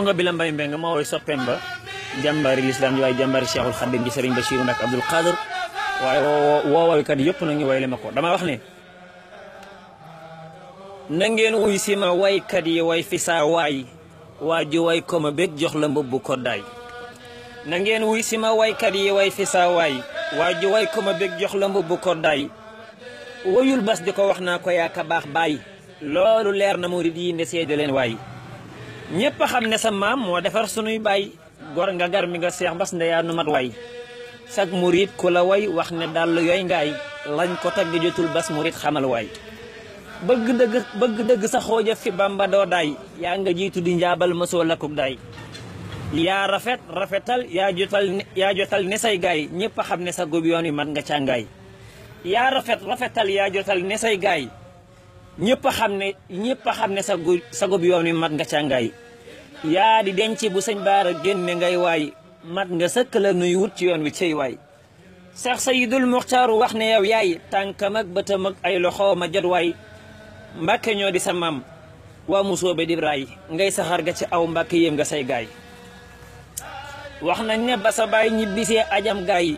nga bi la mbay mbeng ma woy soppeem ba jàmbari lislaam ji waaye jàmbari Cheikhul Khadim ji Serigne Bassirou Mbacké Abdoul Khadr waaye woowaykat yëpp nag ñu wayle ma ko dama wax ne na ngeen wuy si ma waykat yi way fi saa waay waa ju way ko ma bég jox la mbubbu ko daay na ngeen wuy si ma waykat yi way fi saa waay waa ju way ko ma bég jox la mbubbu ko daay woyul bas di ko wax naa ko yaaka baax baay loolu leer na murid yi nde seede leen waay ñépp xam ne sa maam moo defar sunuy baay gor nga gar mi nga seex bas ndeyaa nu mat waay sag murid ku la way wax ne dal yooy ngaay lañ ko tagg jotul bas murid xamal waay bëgg dëgg sa xooja fi bamba doo daay yaa nga jiitu di njaabal mësoo lakkuk daay yaa rafetal yaa jotal ne say gaay ñépp xam ne sa gub yoon wi mat nga càngaay yaa rafetal yaa jotal ne say gaay ñépp xam ne sa gub yoon wi mat nga càngaay yaa di denc bu sëñ baara génne ngay waay mat nga sëkk la nuy wut ci yoon wi cey waay Seex Sayidul Muxtaaru wax ne yow yaay tànkam ak bëtam ak ay loxo ma jot waay Mbàkke ñoo di sa maam waa musoobe di raay ngay saxaar ga ci aw Mbàkke yéem nga say gaay wax nañ ne ba sa baay ñibbisee ajam gaay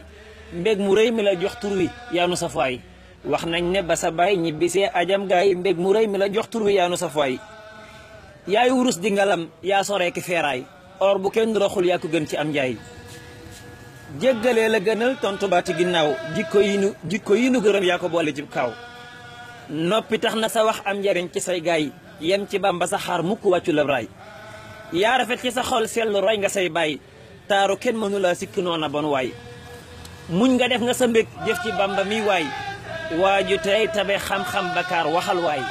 mbég mu rëy mi la jox tur wi yaanu sa faay wax nañ ne ba sa baay ñibbisee ajam gaay mbég mu rëy mi la jox tur wi yaanu sa faay yaay wurus di ngalam yaa soree ki feeraay or bu kenn roxul yaa ko gën ci am njaay jéggalee la gënal tontu baati ginnaaw jikko yi nu gërëm yaa ko boole ci kaw noppi tax na sa wax am njariñ ci say gaay yem ci Bamba sa xaar mukk wàccu la raay yaa rafet ci sa xol seetlu roy nga say baay taaru kenn mënu la sikk noona bon waay muñ nga def nga sa mbég jëf ci Bamba mi waay waaju tey tabe xam-xam bakaar waxal waay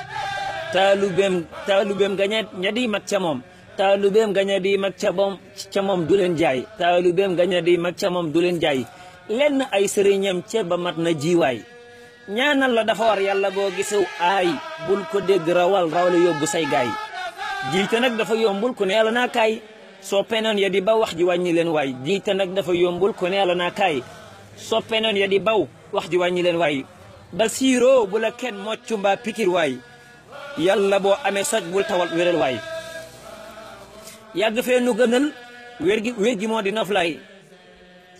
taalubeem ga ña di mag ca moom taalubeem ga ña di mag ca moom du leen jaay taalubeem ga ña di mag ca moom du leen jaay lenn ay sëriñam ca ba mat na jiwaay ñaanal la dafa war yàlla boo gisew aay bul ko dégg raw la yóbbu say gaay jiite nag dafa yombul ku ne la naa kaay soppenoon ya di baw wax ji wàññi leen waay jiite nag dafa yombul ku ne la naa kaay soppenoon ya di baw wax ji wàññi leen waay ba siiroo bu la kenn moccu mbaa pikir waay yàlla boo amee soj bul tawal wéral waay yàgg fee nu gënal wér gi moo di noflaay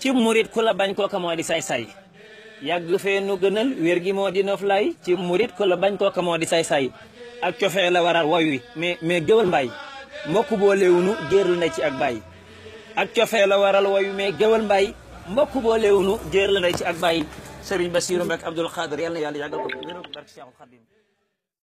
ci murit ku la bañ kooka moo di say-say yàgg fee nu gënal wér gi moo di noflaay ci murit ku la bañ kooka moo di say-say ak cofee la waral way wi mais géwal mbaay mbokk boo léewunu jéerlu na ci ak baay ak cofee la waral way wi mais géwal mbaay mbokk boo léewunu jéerlu na ci ak baay Serigne Bassirou Mbacké Abdoul Khadr yàlla na yàlla yàggal ko barke Cheikhul Khadim